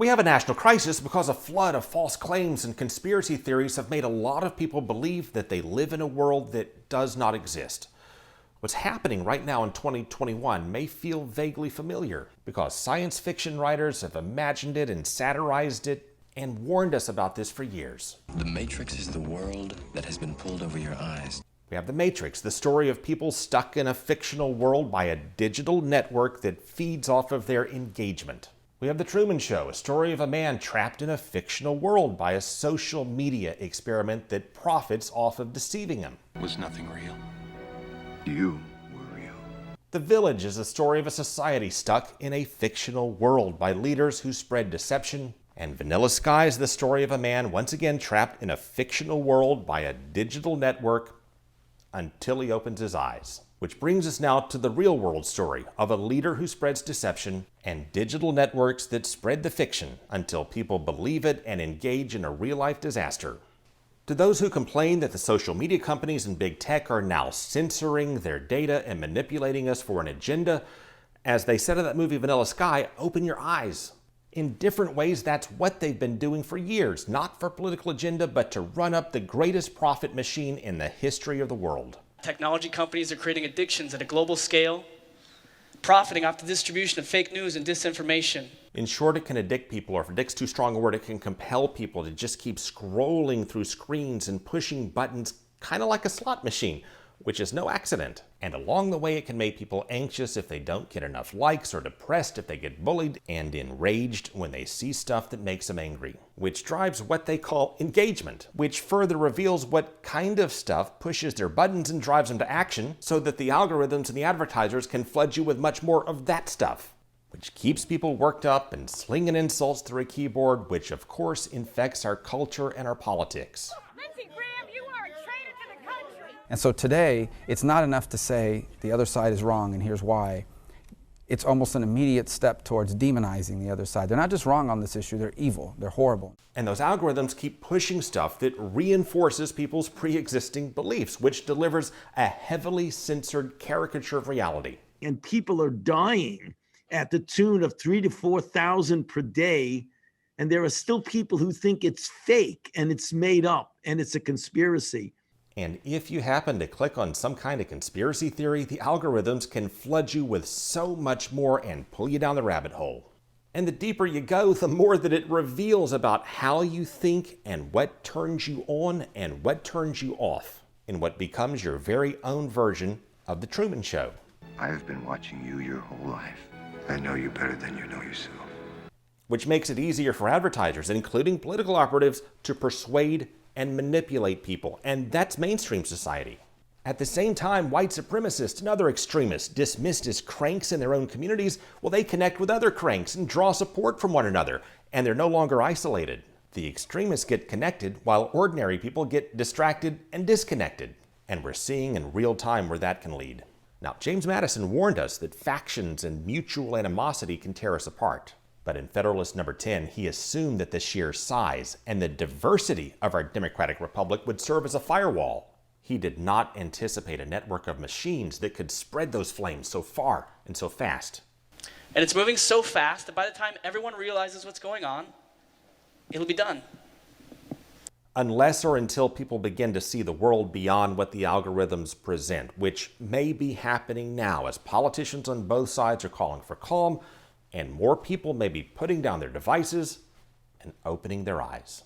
We have a national crisis because a flood of false claims and conspiracy theories have made a lot of people believe that they live in a world that does not exist. What's happening right now in 2021 may feel vaguely familiar because science fiction writers have imagined it and satirized it and warned us about this for years. The Matrix is the world that has been pulled over your eyes. We have The Matrix, the story of people stuck in a fictional world by a digital network that feeds off of their engagement. We have The Truman Show, a story of a man trapped in a fictional world by a social media experiment that profits off of deceiving him. Was nothing real? You were real. The Village is a story of a society stuck in a fictional world by leaders who spread deception. And Vanilla Sky is the story of a man once again trapped in a fictional world by a digital network until he opens his eyes. Which brings us now to the real world story of a leader who spreads deception and digital networks that spread the fiction until people believe it and engage in a real-life disaster. To those who complain that the social media companies and big tech are now censoring their data and manipulating us for an agenda, as they said in that movie Vanilla Sky, open your eyes. In different ways, that's what they've been doing for years, not for political agenda, but to run up the greatest profit machine in the history of the world. Technology companies are creating addictions at a global scale, profiting off the distribution of fake news and disinformation. In short, it can addict people, or if addict's too strong a word, it can compel people to just keep scrolling through screens and pushing buttons, kind of like a slot machine, which is no accident. And along the way, it can make people anxious if they don't get enough likes, or depressed if they get bullied, and enraged when they see stuff that makes them angry, which drives what they call engagement, which further reveals what kind of stuff pushes their buttons and drives them to action, so that the algorithms and the advertisers can flood you with much more of that stuff, which keeps people worked up and slinging insults through a keyboard, which of course infects our culture and our politics. And so today, it's not enough to say the other side is wrong and here's why. It's almost an immediate step towards demonizing the other side. They're not just wrong on this issue, they're evil, they're horrible. And those algorithms keep pushing stuff that reinforces people's pre-existing beliefs, which delivers a heavily censored caricature of reality. And people are dying at the tune of 3,000 to 4,000 per day. And there are still people who think it's fake and it's made up and it's a conspiracy. And if you happen to click on some kind of conspiracy theory, the algorithms can flood you with so much more and pull you down the rabbit hole. And the deeper you go, the more that it reveals about how you think and what turns you on and what turns you off in what becomes your very own version of The Truman Show. I have been watching you your whole life. I know you better than you know yourself. Which makes it easier for advertisers, including political operatives, to persuade and manipulate people, and that's mainstream society. At the same time, white supremacists and other extremists, dismissed as cranks in their own communities, well, they connect with other cranks and draw support from one another, and they're no longer isolated. The extremists get connected while ordinary people get distracted and disconnected, and we're seeing in real time where that can lead. Now, James Madison warned us that factions and mutual animosity can tear us apart. But in Federalist number 10, he assumed that the sheer size and the diversity of our democratic republic would serve as a firewall. He did not anticipate a network of machines that could spread those flames so far and so fast. And it's moving so fast that by the time everyone realizes what's going on, it'll be done. Unless or until people begin to see the world beyond what the algorithms present, which may be happening now as politicians on both sides are calling for calm, and more people may be putting down their devices and opening their eyes.